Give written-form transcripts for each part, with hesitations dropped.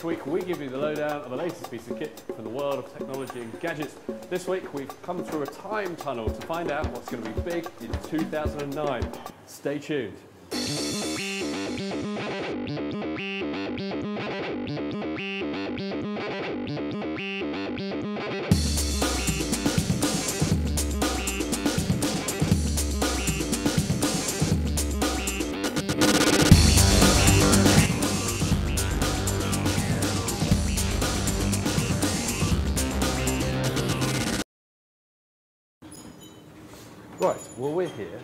Each week we give you the lowdown of the latest piece of kit from the world of technology and gadgets. This week we've come through a time tunnel to find out what's going to be big in 2009. Stay tuned. Right, well we're here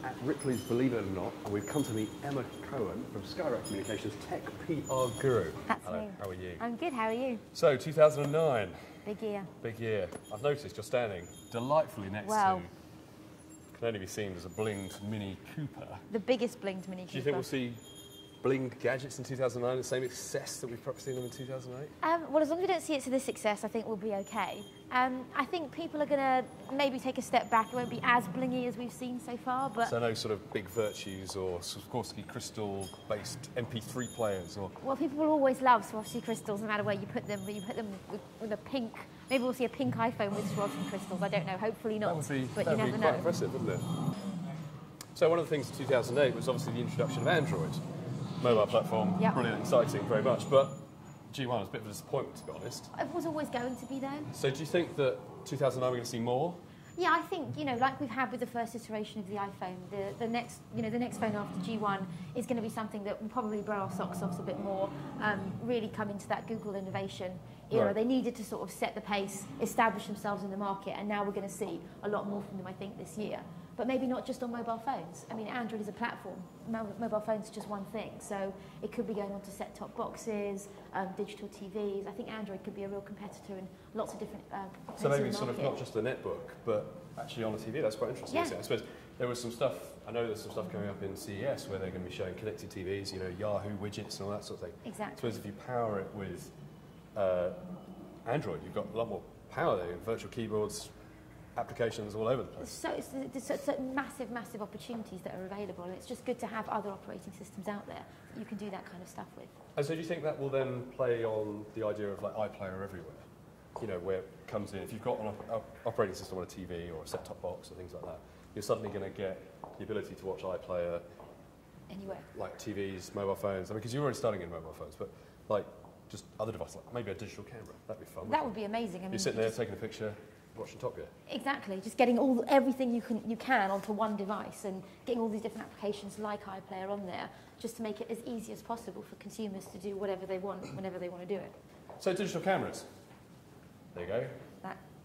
at Ripley's Believe It or Not, and we've come to meet Emma Cohen from Skyride Communications, Tech PR Guru. That's Hello, me. how are you? I'm good, how are you? So, 2009. Big year. Big year. I've noticed you're standing delightfully next to, can only be seen as a blinged Mini Cooper. The biggest blinged Mini Cooper. Do you think we'll see blinged gadgets in 2009, the same success that we've perhaps seen them in 2008? Well, as long as we don't see it to this success, I think we'll be okay. I think people are going to maybe take a step back. It won't be as blingy as we've seen so far, but... So no sort of big Virtues or Swarovski crystal-based MP3 players or... Well, people will always love Swarovski crystals no matter where you put them, but you put them with a pink... Maybe we'll see a pink iPhone with Swarovski crystals, I don't know, hopefully not, but you never know. That would be quite impressive, wouldn't it? So one of the things in 2008 was obviously the introduction of Android. Mobile platform, yep. Brilliant, exciting, very much, but G1 was a bit of a disappointment, to be honest. It was always going to be though. So do you think that 2009 we're going to see more? Yeah, I think, like we've had with the first iteration of the iPhone, the next phone after G1 is going to be something that will probably blow our socks off a bit more, really come into that Google innovation era. Right. They needed to sort of set the pace, establish themselves in the market, and now we're going to see a lot more from them, I think, this year. But maybe not just on mobile phones. I mean, Android is a platform. Mobile phones are just one thing. So it could be going on to set-top boxes, digital TVs. I think Android could be a real competitor in lots of different So maybe sort of not just the netbook, but actually on the TV. That's quite interesting. Yeah. I suppose there was some stuff, I know there's some stuff coming up in CES where they're going to be showing connected TVs, Yahoo widgets and all that sort of thing. Exactly. I suppose if you power it with Android, you've got a lot more power there, virtual keyboards, applications all over the place. So it's massive, massive opportunities that are available, and it's just good to have other operating systems out there that you can do that kind of stuff with. And so do you think that will then play on the idea of like iPlayer everywhere? Where it comes in, if you've got an operating system on a TV or a set-top box or things like that, you're suddenly going to get the ability to watch iPlayer anywhere. Like TVs, mobile phones. I mean, because you're already starting in mobile phones, but like just other devices, like maybe a digital camera. That'd be fun. That would be amazing. I mean, you're sitting there taking a picture, watching Top Gear. Exactly, just getting everything you can onto one device and getting all these different applications like iPlayer on there, just to make it as easy as possible for consumers to do whatever they want, whenever they want to do it. So digital cameras. There you go.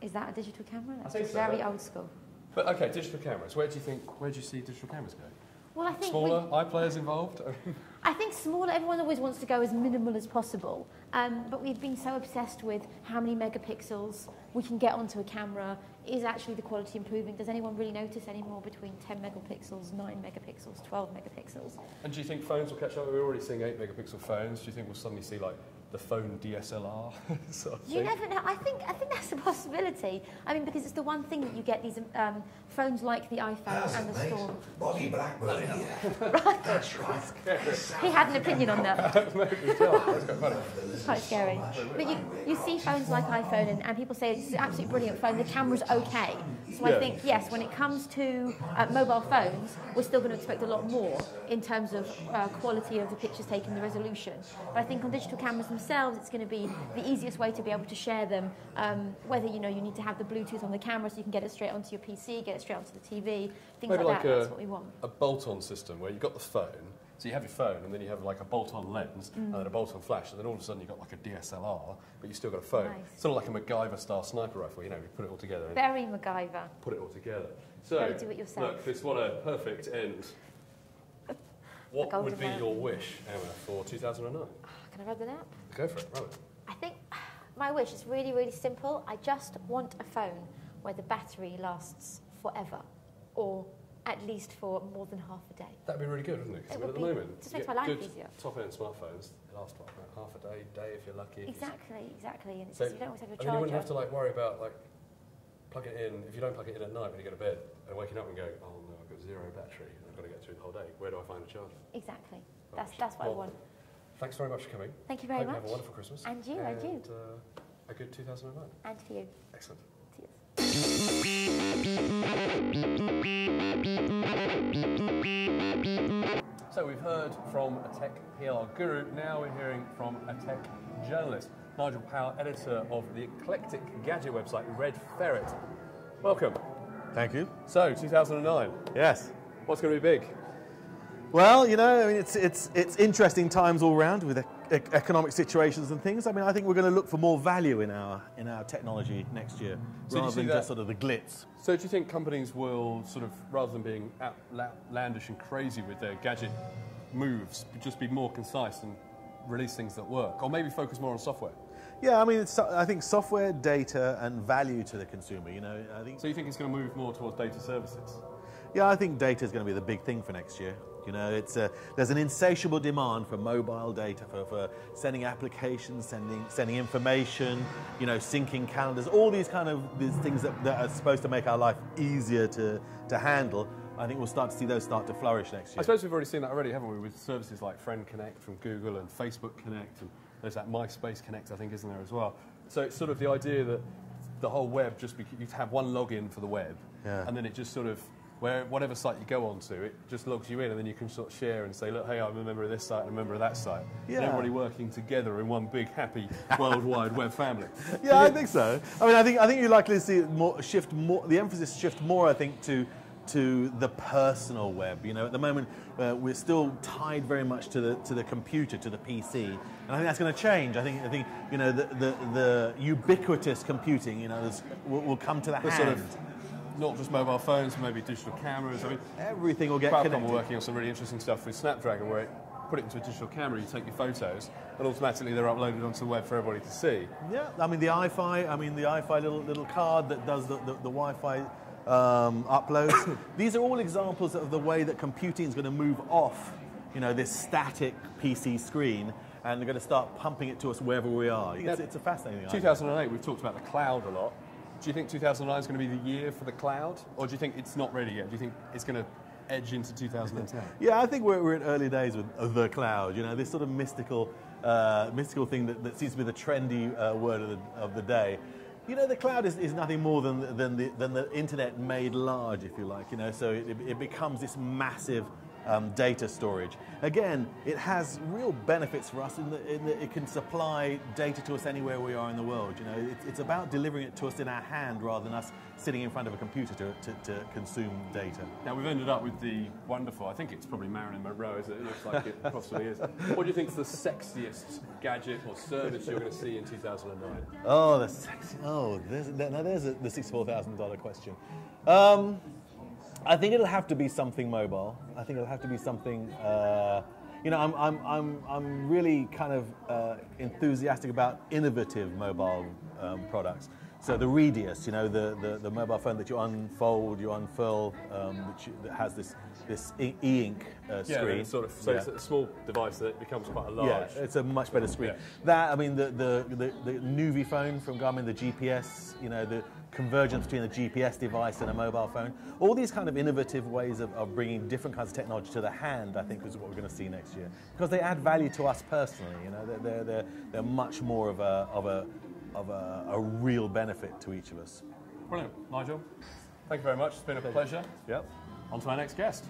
Is that a digital camera? That's I think so, very old school. But okay, digital cameras. Where do you see digital cameras go? Well, I think smaller, iPlayers involved? I think smaller, everyone always wants to go as minimal as possible. But we've been so obsessed with how many megapixels we can get onto a camera. Is actually the quality improving? Does anyone really notice anymore between 10 megapixels, 9 megapixels, 12 megapixels? And do you think phones will catch up? We're already seeing 8 megapixel phones. Do you think we'll suddenly see like the phone DSLR sort of thing? You never know. I think that's a possibility. I mean, because it's the one thing that you get these phones like the iPhone and the Storm. Bobby Blackburn here. Right. That's right. He had an opinion on that. That's quite funny. It's quite scary. But you see phones like iPhone and people say it's an absolutely brilliant phone. The camera's okay. So I think, yes, when it comes to mobile phones, we're still going to expect a lot more in terms of quality of the pictures taken, the resolution. But I think on digital cameras themselves, it's going to be the easiest way to be able to share them, whether you need to have the Bluetooth on the camera so you can get it straight onto your PC, get it straight onto the TV, things Maybe like that. That's what we want. A bolt-on system where you've got the phone, so you have your phone and then you have like a bolt-on lens and then a bolt-on flash, and then all of a sudden you've got like a DSLR, but you've still got a phone. Nice. Sort of like a MacGyver-style sniper rifle, you put it all together. And Very MacGyver. put it all together. So, Very do it yourself. look, this what a perfect end. What would be your wish, Emma, for 2009? Can I rub that out? Go for it, rub it. I think my wish is really, really simple. I just want a phone where the battery lasts forever, or at least for more than half a day. That'd be really good, wouldn't it? Because It at the would be. moment, Just you makes get my life good easier. top-end smartphones, they last about half a day if you're lucky. Exactly. And it's So, just, you don't always have your I mean, charger. you wouldn't have to worry about plug it in. If you don't plug it in at night when you go to bed and waking up and go, oh no, I've got zero battery, I've got to get through the whole day. Where do I find a charger? Exactly. That's what I want. thanks very much for coming. Thank you very Hope much. you have a wonderful Christmas. And you, and you. A good 2009. And to you. Excellent. So we've heard from a tech PR guru, now we're hearing from a tech journalist. Nigel Powell, editor of the eclectic gadget website Red Ferret. Welcome. Thank you. So, 2009. Yes. What's going to be big? Well, you know, I mean, it's interesting times all round with economic situations and things. I mean, I think we're going to look for more value in our technology next year, So rather than just sort of the glitz. So do you think companies will sort of, rather than being outlandish and crazy with their gadget moves, just be more concise and release things that work? Or maybe focus more on software? Yeah, I mean, I think software, data, and value to the consumer. You know, I think. So you think it's going to move more towards data services? Yeah, I think data is going to be the big thing for next year. You know, there's an insatiable demand for mobile data, for sending applications, sending information, you know, syncing calendars, all these things that are supposed to make our life easier to handle. I think we'll start to see those start to flourish next year. I suppose we've already seen that already, haven't we, with services like Friend Connect from Google and Facebook Connect, and there's that MySpace Connect, I think, isn't there as well? So it's sort of the idea that the whole web you have one login for the web, and then it just sort of, whatever site you go onto, it just logs you in, and then you can sort of share and say, look, hey, I'm a member of this site and a member of that site. Yeah. And everybody working together in one big, happy, worldwide web family. Yeah, I think so. I mean, I think you're likely to see it the emphasis shift more, I think, to the personal web. You know, at the moment, we're still tied very much to the computer, to the PC, and I think that's going to change. I think you know, the ubiquitous computing, you know, will come to the hand. Sort of, not just mobile phones, but maybe digital cameras. I mean, everything will get Qualcomm connected. are working on some really interesting stuff with Snapdragon, where put it into a digital camera, you take your photos, and automatically they're uploaded onto the web for everybody to see. Yeah, I mean the iFi little card that does the Wi-Fi uploads. These are all examples of the way that computing is going to move off, you know, this static PC screen, and they're going to start pumping it to us wherever we are. It's a fascinating idea. 2008, we've talked about the cloud a lot. Do you think 2009 is going to be the year for the cloud, or do you think it's not ready yet? Do you think it's going to edge into 2010? Yeah, I think we're in early days with the cloud. You know, this sort of mystical thing that seems to be the trendy word of the day. You know, the cloud is nothing more than the internet made large, if you like. You know, so it becomes this massive data storage. Again, it has real benefits for us in that it can supply data to us anywhere we are in the world. You know, it's about delivering it to us in our hand rather than us sitting in front of a computer to consume data. Now, we've ended up with the wonderful, I think it's probably Marilyn Monroe, isn't it? It looks like it possibly is. What do you think is the sexiest gadget or service you're going to see in 2009? Oh, the sexy. Oh, there's the $64,000 question. I think it'll have to be something mobile. I think it'll have to be something. You know, I'm really kind of enthusiastic about innovative mobile products. So the Radius, you know, the mobile phone that you unfold, you unfurl, that has this e-ink screen. Yeah, sort of. So it's a small device that becomes quite a large. Yeah, it's a much better screen. Yeah. That, I mean, the Nuvi phone from Garmin, the GPS, you know, the convergence between a GPS device and a mobile phone. All these kind of innovative ways of bringing different kinds of technology to the hand, I think, is what we're going to see next year, because they add value to us personally. You know, they're much more of a real benefit to each of us. Brilliant, Nigel. Thank you very much. It's been a pleasure. Yep. On to our next guest.